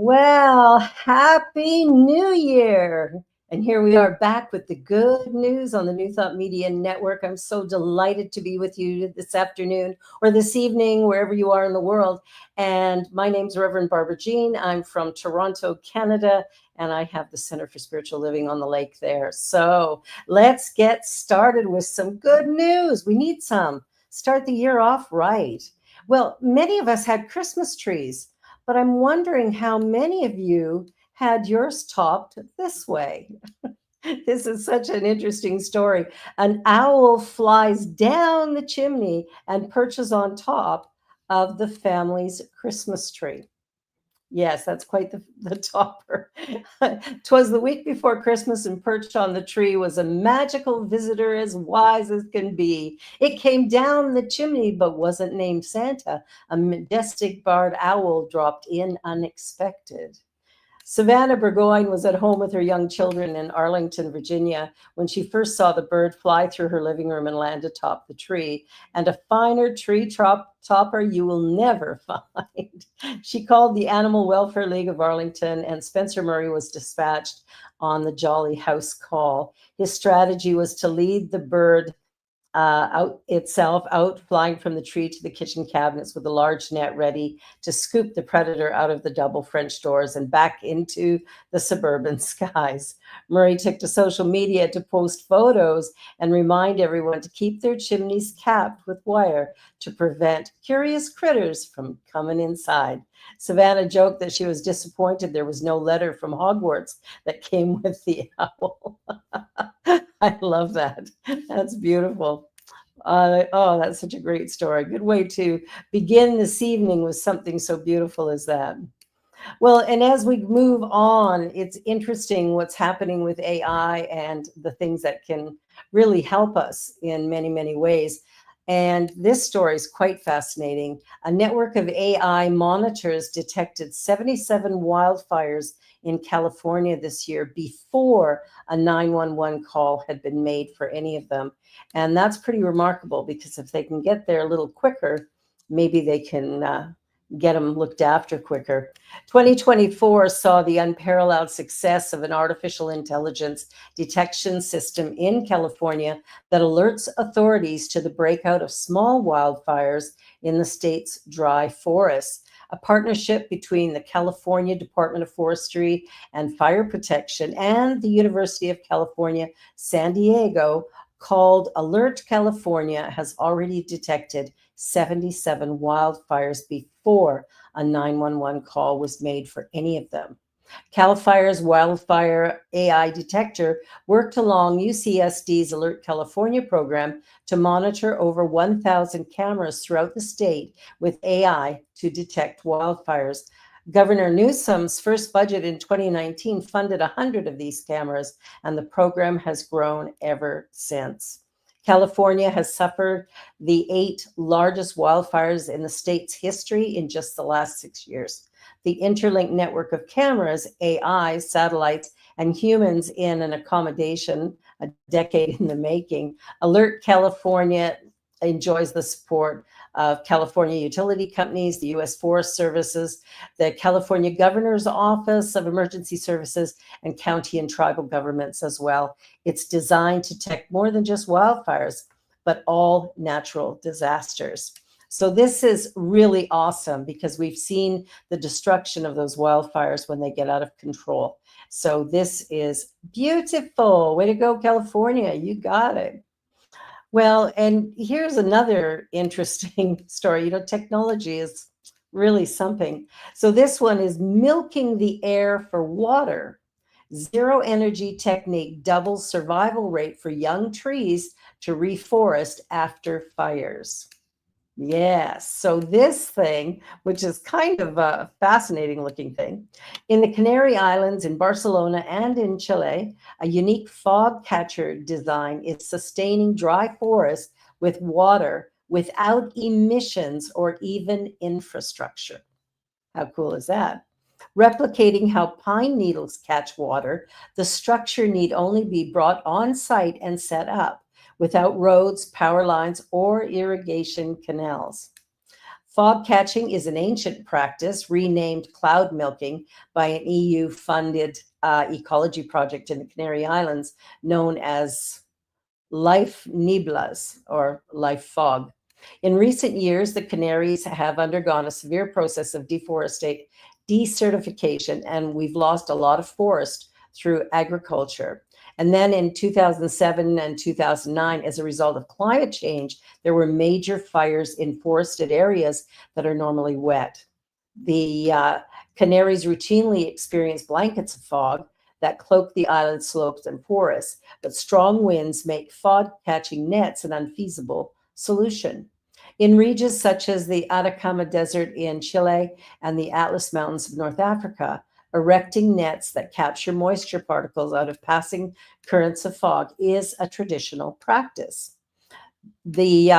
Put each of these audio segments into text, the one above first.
Well, happy New Year. And here we are back with the good news on the New Thought Media Network. I'm so delighted to be with you this afternoon or this evening, wherever you are in the world. And my name's Reverend Barbara Jean. I'm from Toronto, Canada, and I have the Center for Spiritual Living on the lake there. So let's get started with some good news. We need some. Start the year off right. Well, many of us had Christmas trees, but I'm wondering how many of you had yours topped this way. This is such an interesting story. An owl flies down the chimney and perches on top of the family's Christmas tree. Yes, that's quite the topper. 'Twas the week before Christmas, and perched on the tree was a magical visitor as wise as can be. It came down the chimney, but wasn't named Santa. A majestic barred owl dropped in unexpected. Savannah Burgoyne was at home with her young children in Arlington, Virginia, when she first saw the bird fly through her living room and land atop the tree. And a finer tree topper you will never find. She called the Animal Welfare League of Arlington, and Spencer Murray was dispatched on the Jolly House call. His strategy was to lead the bird out flying from the tree to the kitchen cabinets with a large net ready to scoop the predator out of the double French doors and back into the suburban skies. Murray took to social media to post photos and remind everyone to keep their chimneys capped with wire to prevent curious critters from coming inside. Savannah joked that she was disappointed there was no letter from Hogwarts that came with the owl. I love that. That's beautiful. That's such a great story. Good way to begin this evening with something so beautiful as that. Well, and as we move on, it's interesting what's happening with AI and the things that can really help us in many, many ways. And this story is quite fascinating. A network of AI monitors detected 77 wildfires in California this year before a 911 call had been made for any of them. And that's pretty remarkable, because if they can get there a little quicker, maybe they can get them looked after quicker. 2024 saw the unparalleled success of an artificial intelligence detection system in California that alerts authorities to the breakout of small wildfires in the state's dry forests. A partnership between the California Department of Forestry and Fire Protection and the University of California, San Diego, called Alert California, has already detected 77 wildfires before a 911 call was made for any of them. CAL FIRE's wildfire AI detector worked along UCSD's Alert California program to monitor over 1,000 cameras throughout the state with AI to detect wildfires. Governor Newsom's first budget in 2019 funded 100 of these cameras, and the program has grown ever since. California has suffered the 8 largest wildfires in the state's history in just the last 6 years. The interlinked network of cameras, AI, satellites, and humans in an accommodation, a decade in the making. Alert California enjoys the support of California utility companies, the U.S. Forest Services, the California Governor's Office of Emergency Services, and county and tribal governments as well. It's designed to detect more than just wildfires, but all natural disasters. So this is really awesome, because we've seen the destruction of those wildfires when they get out of control. So this is beautiful. Way to go, California. You got it. Well, and here's another interesting story. Technology is really something. So this one is milking the air for water. Zero energy technique doubles survival rate for young trees to reforest after fires. Yes. So this thing, which is kind of a fascinating looking thing, in the Canary Islands, in Barcelona, and in Chile, a unique fog catcher design is sustaining dry forests with water without emissions or even infrastructure. How cool is that? Replicating how pine needles catch water, the structure need only be brought on site and set up, without roads, power lines, or irrigation canals. Fog catching is an ancient practice renamed cloud milking by an EU funded ecology project in the Canary Islands known as life niblas or life fog. In recent years, the Canaries have undergone a severe process of desertification, and we've lost a lot of forest through agriculture. And then in 2007 and 2009, as a result of climate change, there were major fires in forested areas that are normally wet. The Canaries routinely experience blankets of fog that cloak the island slopes and forests, but strong winds make fog catching nets an unfeasible solution. In regions such as the Atacama Desert in Chile and the Atlas Mountains of North Africa, erecting nets that capture moisture particles out of passing currents of fog is a traditional practice. The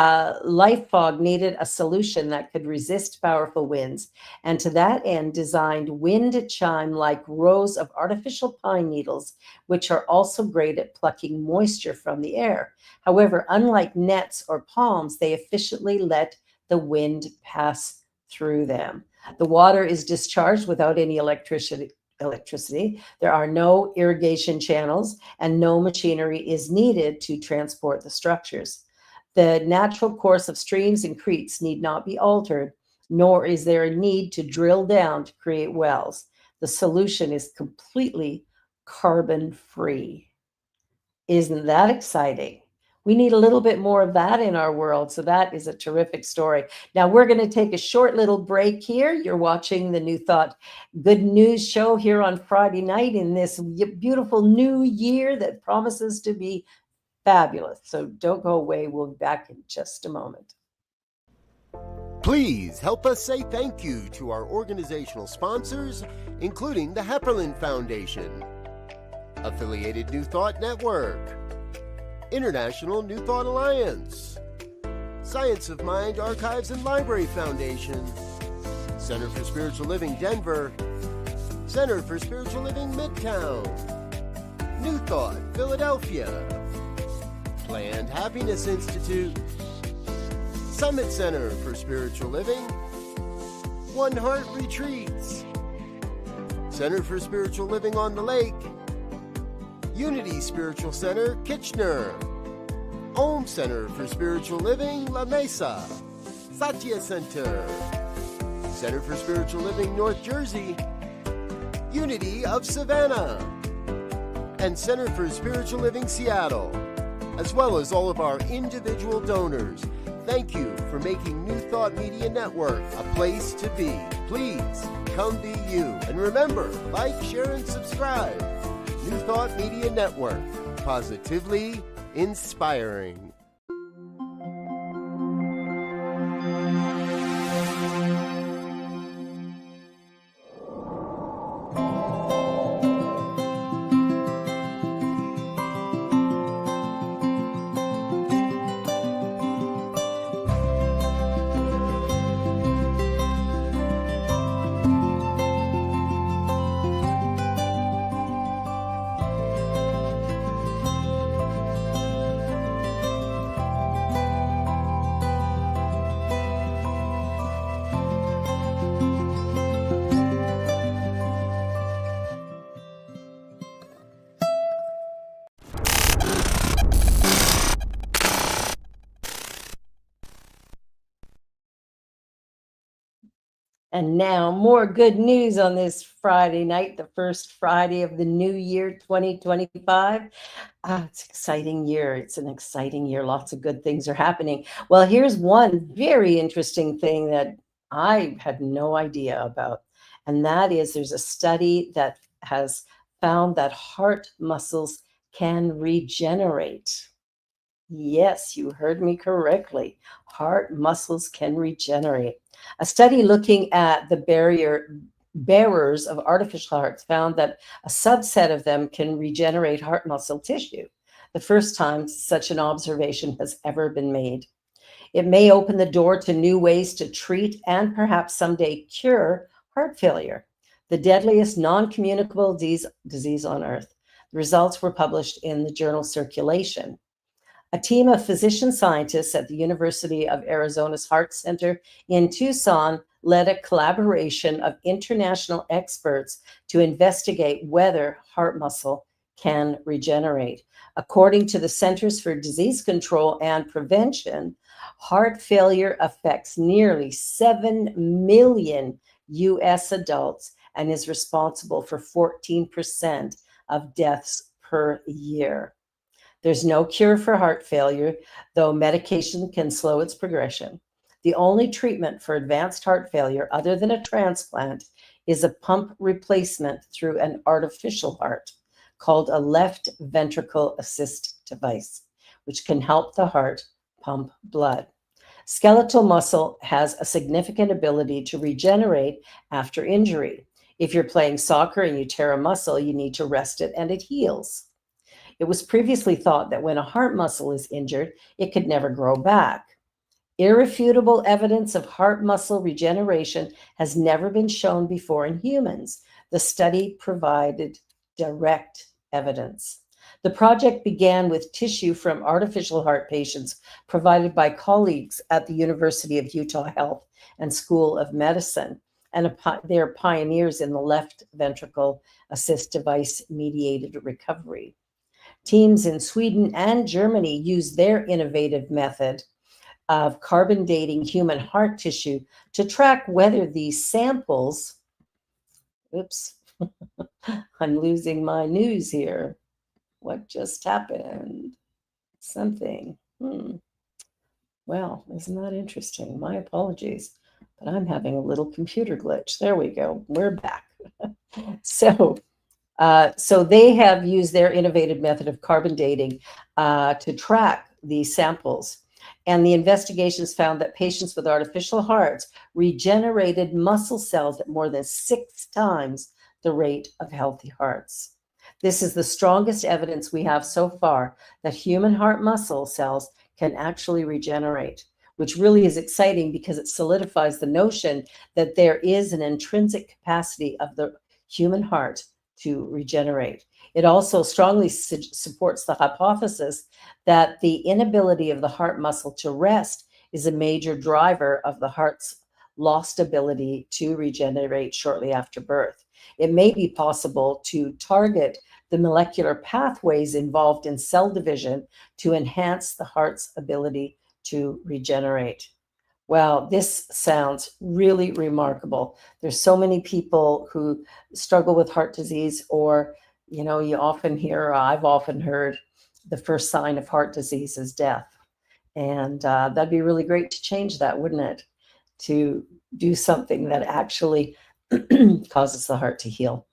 life fog needed a solution that could resist powerful winds, and to that end designed wind chime-like rows of artificial pine needles, which are also great at plucking moisture from the air. However, unlike nets or palms, they efficiently let the wind pass through them. The water is discharged without any electricity. There are no irrigation channels, and no machinery is needed to transport the structures. The natural course of streams and creeks need not be altered, nor is there a need to drill down to create wells. The solution is completely carbon-free. Isn't that exciting? We need a little bit more of that in our world, so that is a terrific story. Now, we're going to take a short little break here. You're watching the New Thought Good News Show here on Friday night in this beautiful new year that promises to be fabulous. So don't go away. We'll be back in just a moment. Please help us say thank you to our organizational sponsors, including the Hepperlin Foundation, Affiliated New Thought Network, International New Thought Alliance, Science of Mind Archives and Library Foundation, Center for Spiritual Living Denver, Center for Spiritual Living Midtown, New Thought Philadelphia, Planned Happiness Institute, Summit Center for Spiritual Living, One Heart Retreats, Center for Spiritual Living on the Lake, Unity Spiritual Center, Kitchener, Om Center for Spiritual Living, La Mesa, Satya Center, Center for Spiritual Living, North Jersey, Unity of Savannah, and Center for Spiritual Living, Seattle, as well as all of our individual donors. Thank you for making New Thought Media Network a place to be. Please come be you. And remember, like, share, and subscribe. New Thought Media Network, positively inspiring. And now more good news on this Friday night, the first Friday of the new year, 2025. It's an exciting year. It's an exciting year. Lots of good things are happening. Well, here's one very interesting thing that I had no idea about. And that is there's a study that has found that heart muscles can regenerate. Yes, you heard me correctly. Heart muscles can regenerate. A study looking at the bearers of artificial hearts found that a subset of them can regenerate heart muscle tissue, the first time such an observation has ever been made. It may open the door to new ways to treat and perhaps someday cure heart failure, the deadliest non-communicable disease on earth. The results were published in the journal Circulation. A team of physician scientists at the University of Arizona's Heart Center in Tucson led a collaboration of international experts to investigate whether heart muscle can regenerate. According to the Centers for Disease Control and Prevention, heart failure affects nearly 7 million US adults and is responsible for 14% of deaths per year. There's no cure for heart failure, though medication can slow its progression. The only treatment for advanced heart failure, other than a transplant, is a pump replacement through an artificial heart called a left ventricle assist device, which can help the heart pump blood. Skeletal muscle has a significant ability to regenerate after injury. If you're playing soccer and you tear a muscle, you need to rest it and it heals. It was previously thought that when a heart muscle is injured, it could never grow back. Irrefutable evidence of heart muscle regeneration has never been shown before in humans. The study provided direct evidence. The project began with tissue from artificial heart patients provided by colleagues at the University of Utah Health and School of Medicine, and they're pioneers in the left ventricle assist device mediated recovery. Teams in Sweden and Germany use their innovative method of carbon dating human heart tissue to track whether these samples, oops, I'm losing my news here. What just happened? Something. Well, isn't that interesting? My apologies, but I'm having a little computer glitch. There we go. We're back. So they have used their innovative method of carbon dating to track these samples. And the investigations found that patients with artificial hearts regenerated muscle cells at more than 6 times the rate of healthy hearts. This is the strongest evidence we have so far that human heart muscle cells can actually regenerate, which really is exciting because it solidifies the notion that there is an intrinsic capacity of the human heart to regenerate. It also strongly supports the hypothesis that the inability of the heart muscle to rest is a major driver of the heart's lost ability to regenerate shortly after birth. It may be possible to target the molecular pathways involved in cell division to enhance the heart's ability to regenerate. Well, this sounds really remarkable. There's so many people who struggle with heart disease, or, you often hear, or I've often heard, the first sign of heart disease is death. And that'd be really great to change that, wouldn't it? To do something that actually causes the heart to heal.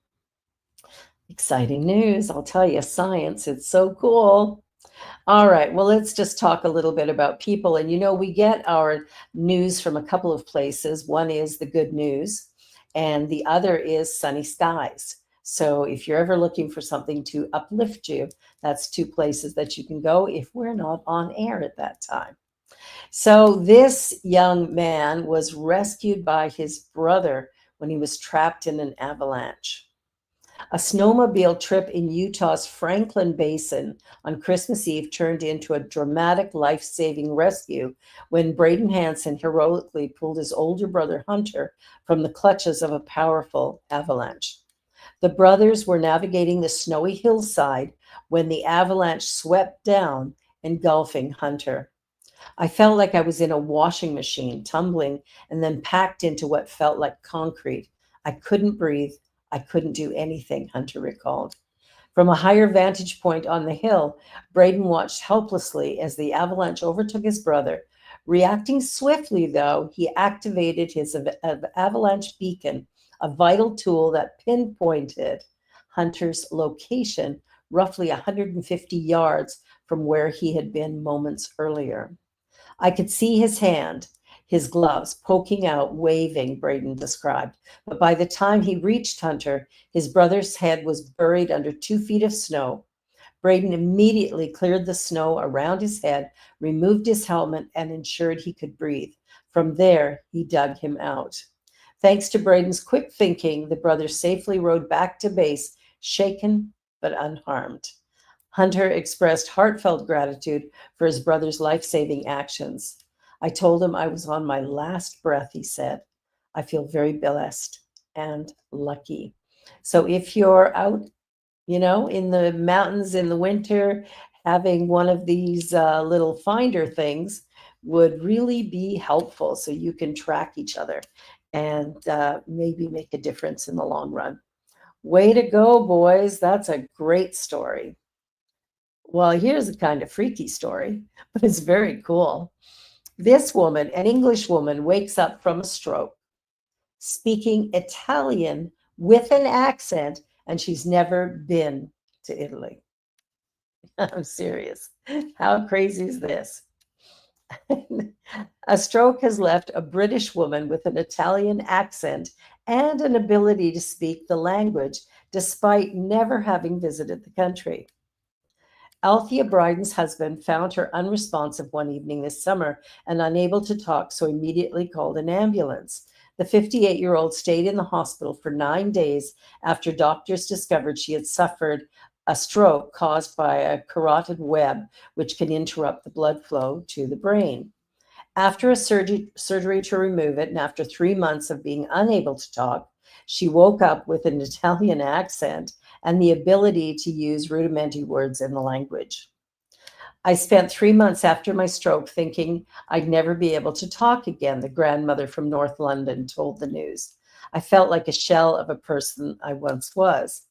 Exciting news, I'll tell you, science, it's so cool. All right, well, let's just talk a little bit about people. And we get our news from a couple of places. One is the good news, and the other is sunny skies. So if you're ever looking for something to uplift you, that's 2 places that you can go if we're not on air at that time. So this young man was rescued by his brother when he was trapped in an avalanche. A snowmobile trip in Utah's Franklin Basin on Christmas Eve turned into a dramatic life-saving rescue when Braden Hansen heroically pulled his older brother Hunter from the clutches of a powerful avalanche. The brothers were navigating the snowy hillside when the avalanche swept down, engulfing Hunter. I felt like I was in a washing machine, tumbling and then packed into what felt like concrete. I couldn't breathe. I couldn't do anything, Hunter recalled. From a higher vantage point on the hill, Braden watched helplessly as the avalanche overtook his brother. Reacting swiftly, though, he activated his avalanche beacon, a vital tool that pinpointed Hunter's location roughly 150 yards from where he had been moments earlier. I could see his hand, his gloves poking out, waving, Braden described. But by the time he reached Hunter, his brother's head was buried under 2 feet of snow. Braden immediately cleared the snow around his head, removed his helmet, and ensured he could breathe. From there, he dug him out. Thanks to Braden's quick thinking, the brothers safely rode back to base, shaken but unharmed. Hunter expressed heartfelt gratitude for his brother's life saving actions. I told him I was on my last breath, he said. I feel very blessed and lucky. So if you're out, in the mountains in the winter, having one of these little finder things would really be helpful so you can track each other and maybe make a difference in the long run. Way to go, boys. That's a great story. Well, here's a kind of freaky story, but it's very cool. This woman, an English woman, wakes up from a stroke speaking Italian with an accent, and she's never been to Italy. I'm serious. How crazy is this? A stroke has left a British woman with an Italian accent and an ability to speak the language despite never having visited the country. Althea Bryden's husband found her unresponsive one evening this summer and unable to talk, so immediately called an ambulance. The 58-year-old stayed in the hospital for 9 days after doctors discovered she had suffered a stroke caused by a carotid web, which can interrupt the blood flow to the brain. After a surgery to remove it, and after 3 months of being unable to talk, she woke up with an Italian accent and the ability to use rudimentary words in the language. I spent 3 months after my stroke thinking I'd never be able to talk again, the grandmother from North London told the news. I felt like a shell of a person I once was.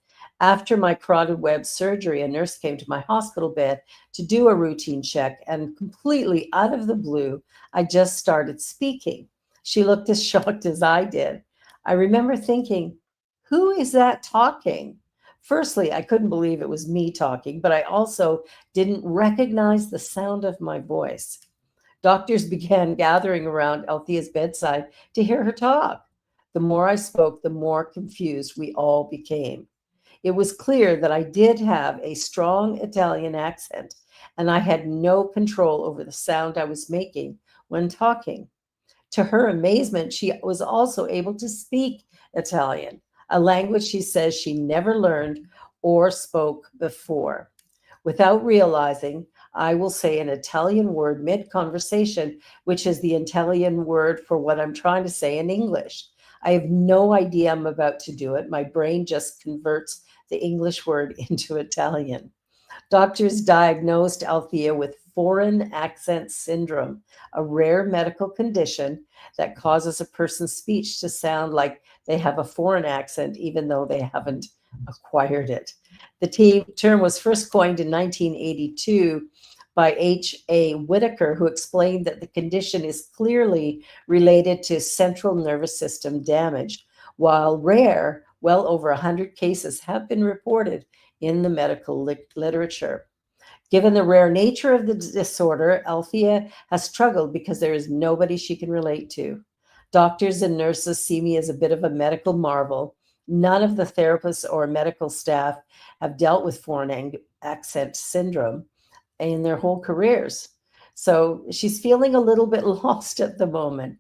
After my carotid web surgery, a nurse came to my hospital bed to do a routine check, and completely out of the blue, I just started speaking. She looked as shocked as I did. I remember thinking, who is that talking? Firstly, I couldn't believe it was me talking, but I also didn't recognize the sound of my voice. Doctors began gathering around Althea's bedside to hear her talk. The more I spoke, the more confused we all became. It was clear that I did have a strong Italian accent, and I had no control over the sound I was making when talking. To her amazement, she was also able to speak Italian, a language she says she never learned or spoke before. Without realizing, I will say an Italian word mid conversation, which is the Italian word for what I'm trying to say in English. I have no idea I'm about to do it. My brain just converts the English word into Italian. Doctors diagnosed Althea with foreign accent syndrome, a rare medical condition that causes a person's speech to sound like they have a foreign accent, even though they haven't acquired it. The term was first coined in 1982 by H.A. Whitaker, who explained that the condition is clearly related to central nervous system damage. While rare, well over 100 cases have been reported in the medical literature. Given the rare nature of the disorder, Althea has struggled because there is nobody she can relate to. Doctors and nurses see me as a bit of a medical marvel. None of the therapists or medical staff have dealt with foreign accent syndrome in their whole careers. So she's feeling a little bit lost at the moment.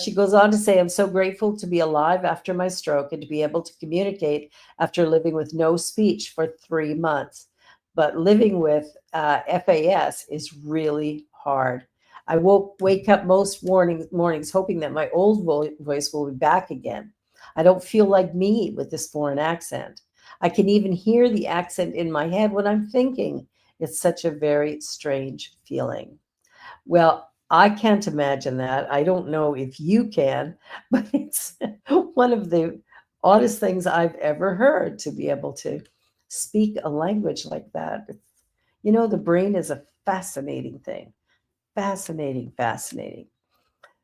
She goes on to say, I'm so grateful to be alive after my stroke and to be able to communicate after living with no speech for 3 months. But living with FAS is really hard. I wake up most mornings hoping that my old voice will be back again. I don't feel like me with this foreign accent. I can even hear the accent in my head when I'm thinking. It's such a very strange feeling. Well, I can't imagine that. I don't know if you can, but it's one of the oddest things I've ever heard, to be able to speak a language like that. The brain is a fascinating thing. Fascinating, fascinating.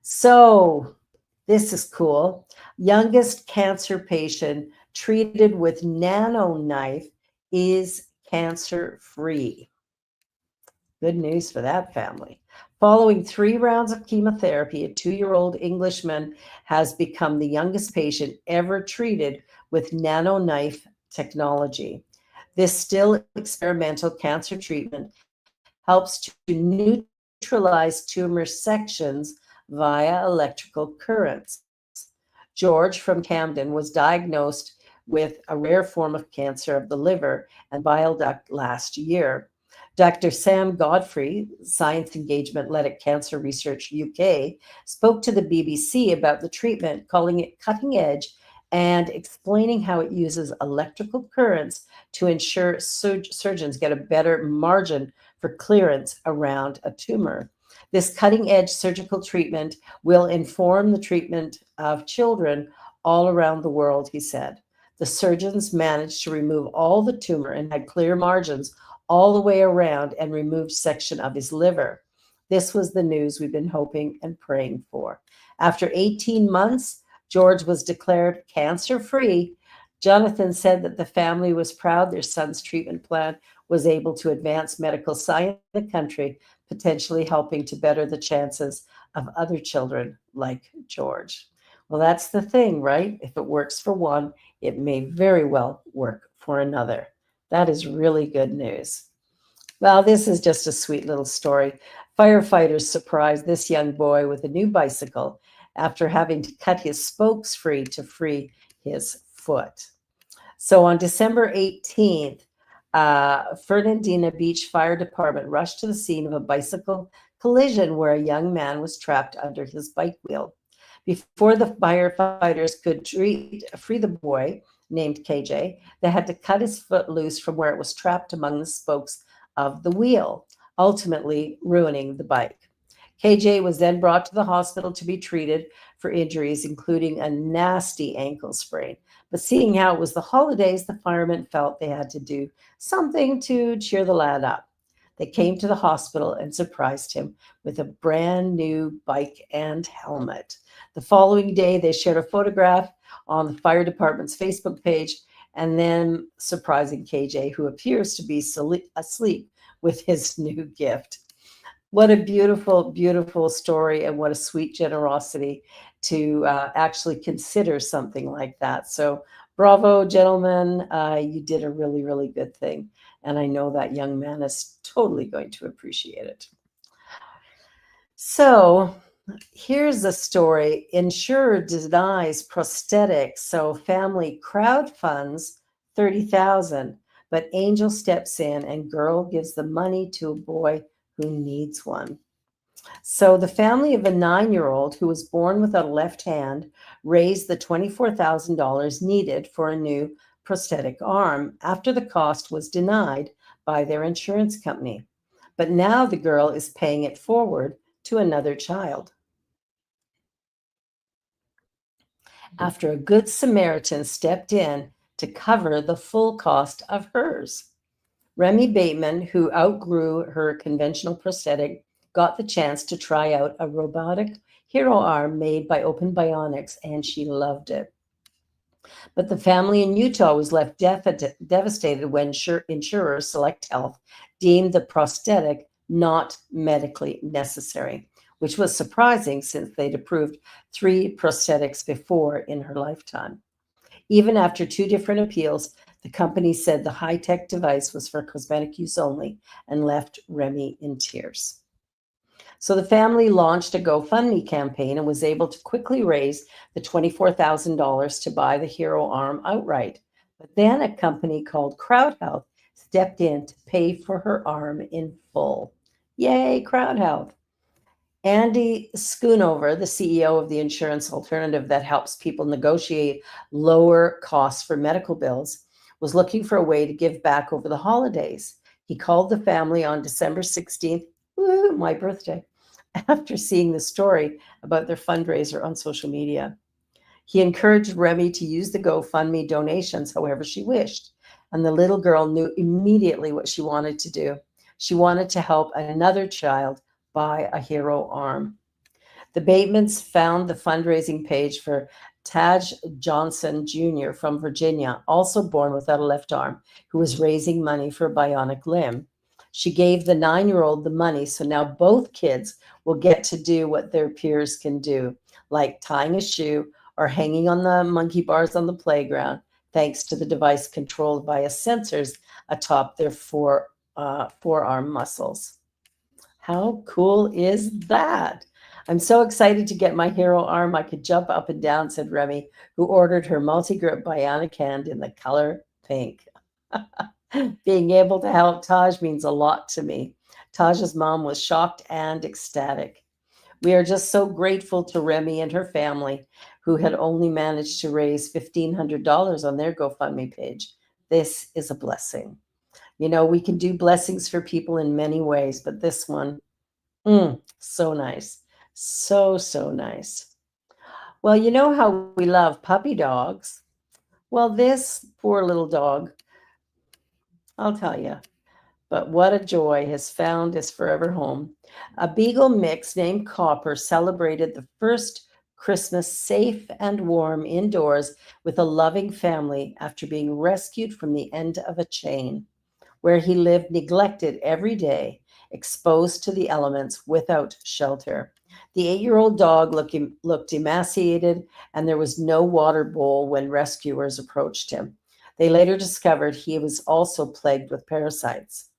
So, this is cool. Youngest cancer patient treated with nano knife is cancer free. Good news for that family. Following 3 rounds of chemotherapy, a 2-year-old Englishman has become the youngest patient ever treated with nano knife technology. This still experimental cancer treatment helps to neutralize tumor sections via electrical currents. George from Camden was diagnosed with a rare form of cancer of the liver and bile duct last year. Dr. Sam Godfrey, Science Engagement led at Cancer Research UK, spoke to the BBC about the treatment, calling it cutting edge and explaining how it uses electrical currents to ensure surgeons get a better margin for clearance around a tumor. This cutting edge surgical treatment will inform the treatment of children all around the world, he said. The surgeons managed to remove all the tumor and had clear margins all the way around and removed section of his liver. This was the news we've been hoping and praying for. After 18 months, George was declared cancer free. Jonathan said that the family was proud their son's treatment plan was able to advance medical science in the country, potentially helping to better the chances of other children like George. Well, that's the thing, right? If it works for one, it may very well work for another. That is really good news. Well, this is just a sweet little story. Firefighters surprised this young boy with a new bicycle after having to cut his spokes free to free his foot. So on December 18th, Fernandina Beach Fire Department rushed to the scene of a bicycle collision where a young man was trapped under his bike wheel. Before the firefighters could free the boy, named KJ, they had to cut his foot loose from where it was trapped among the spokes of the wheel, ultimately ruining the bike. KJ was then brought to the hospital to be treated for injuries, including a nasty ankle sprain. But seeing how it was the holidays, the firemen felt they had to do something to cheer the lad up. They came to the hospital and surprised him with a brand new bike and helmet. The following day, they shared a photograph on the fire department's Facebook page, and then surprising KJ, who appears to be asleep with his new gift. What a beautiful, beautiful story, and what a sweet generosity to actually consider something like that. So bravo, gentlemen. You did a really, really good thing. And I know that young man is totally going to appreciate it. So here's a story. Insurer denies prosthetics. So family crowdfunds 30,000, but angel steps in and girl gives the money to a boy who needs one. So the family of a 9-year-old who was born without a left hand raised the $24,000 needed for a new prosthetic arm after the cost was denied by their insurance company. But now the girl is paying it forward to another child. After a good Samaritan stepped in to cover the full cost of hers. Remy Bateman, who outgrew her conventional prosthetic, got the chance to try out a robotic hero arm made by Open Bionics, and she loved it. But the family in Utah was left devastated when insurer Select Health deemed the prosthetic not medically necessary, which was surprising since they'd approved 3 prosthetics before in her lifetime. Even after 2 different appeals, the company said the high-tech device was for cosmetic use only and left Remy in tears. So the family launched a GoFundMe campaign and was able to quickly raise the $24,000 to buy the hero arm outright. But then a company called Crowd Health stepped in to pay for her arm in full. Yay, Crowd Health. Andy Schoonover, the CEO of the insurance alternative that helps people negotiate lower costs for medical bills, was looking for a way to give back over the holidays. He called the family on December 16th, my birthday, after seeing the story about their fundraiser on social media. He encouraged Remy to use the GoFundMe donations however she wished, and the little girl knew immediately what she wanted to do. She wanted to help another child buy a hero arm. The Batemans found the fundraising page for Taj Johnson Jr. from Virginia, also born without a left arm, who was raising money for a bionic limb. She gave the 9-year-old the money, so now both kids will get to do what their peers can do, like tying a shoe or hanging on the monkey bars on the playground, thanks to the device controlled via sensors atop their forearm muscles. How cool is that? I'm so excited to get my hero arm. I could jump up and down, said Remy, who ordered her multi-grip bionic hand in the color pink. Being able to help Taj means a lot to me. Taj's mom was shocked and ecstatic. We are just so grateful to Remy and her family, who had only managed to raise $1,500 on their GoFundMe page. This is a blessing. You know, we can do blessings for people in many ways, but this one, so nice. So, so nice. Well, you know how we love puppy dogs. Well, this poor little dog, I'll tell you, but what a joy has found his forever home. A beagle mix named Copper celebrated the first Christmas safe and warm indoors with a loving family after being rescued from the end of a chain, where he lived neglected every day, exposed to the elements without shelter. The 8-year-old dog looked emaciated, and there was no water bowl when rescuers approached him. They later discovered he was also plagued with parasites.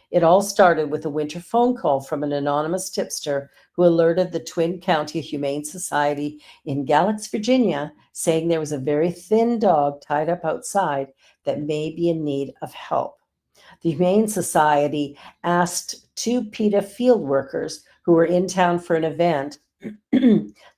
It all started with a winter phone call from an anonymous tipster who alerted the Twin County Humane Society in Galax, Virginia, saying there was a very thin dog tied up outside that may be in need of help. The Humane Society asked two PETA field workers who were in town for an event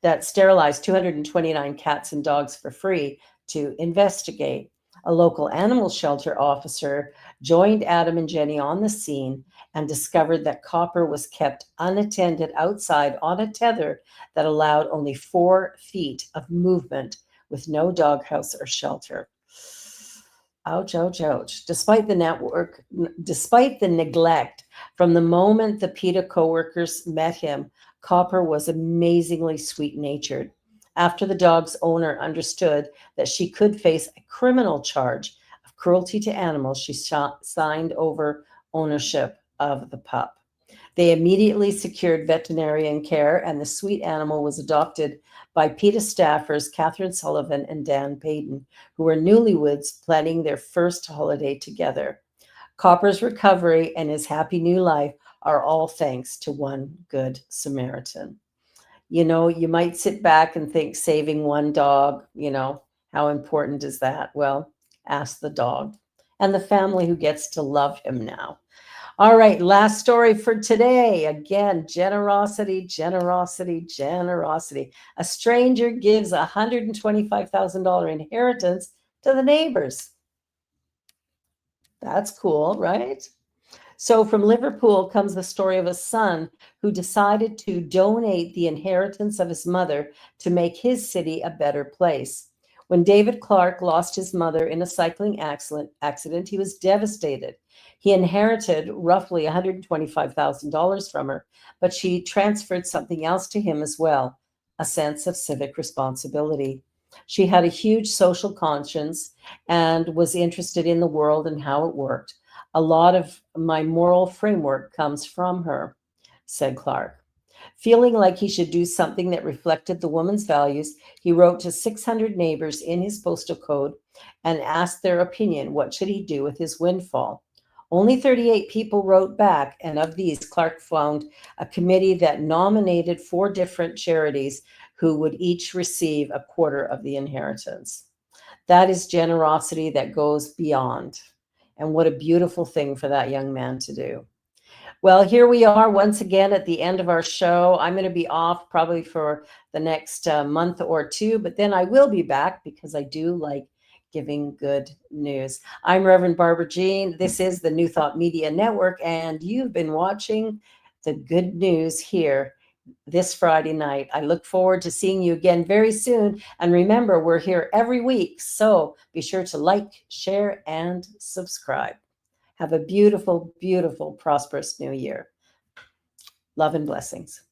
that sterilized 229 cats and dogs for free to investigate. A local animal shelter officer joined Adam and Jenny on the scene and discovered that Copper was kept unattended outside on a tether that allowed only 4 feet of movement with no doghouse or shelter. Ouch, ouch, ouch. Despite the neglect, from the moment the PETA coworkers met him, Copper was amazingly sweet-natured. After the dog's owner understood that she could face a criminal charge of cruelty to animals, she signed over ownership of the pup. They immediately secured veterinarian care, and the sweet animal was adopted by PETA staffers Catherine Sullivan and Dan Payton, who were newlyweds planning their first holiday together. Copper's recovery and his happy new life are all thanks to one good Samaritan. You know, you might sit back and think saving one dog, how important is that? Well, ask the dog and the family who gets to love him now. All right, last story for today. Again, generosity, generosity, generosity. A stranger gives a $125,000 inheritance to the neighbors. That's cool, right? So from Liverpool comes the story of a son who decided to donate the inheritance of his mother to make his city a better place. When David Clark lost his mother in a cycling accident, he was devastated. He inherited roughly $125,000 from her, but she transferred something else to him as well, a sense of civic responsibility. She had a huge social conscience and was interested in the world and how it worked. A lot of my moral framework comes from her, said Clark. Feeling like he should do something that reflected the woman's values, he wrote to 600 neighbors in his postal code and asked their opinion. What should he do with his windfall? Only 38 people wrote back, and of these, Clark found a committee that nominated 4 different charities who would each receive a quarter of the inheritance. That is generosity that goes beyond. And what a beautiful thing for that young man to do. Well, here we are once again at the end of our show. I'm going to be off probably for the next month or two, but then I will be back because I do like giving good news. I'm Reverend Barbara Jean. This is the New Thought Media Network, and you've been watching the good news here this Friday night. I look forward to seeing you again very soon. And remember, we're here every week, so be sure to like, share, and subscribe. Have a beautiful, beautiful, prosperous new year. Love and blessings.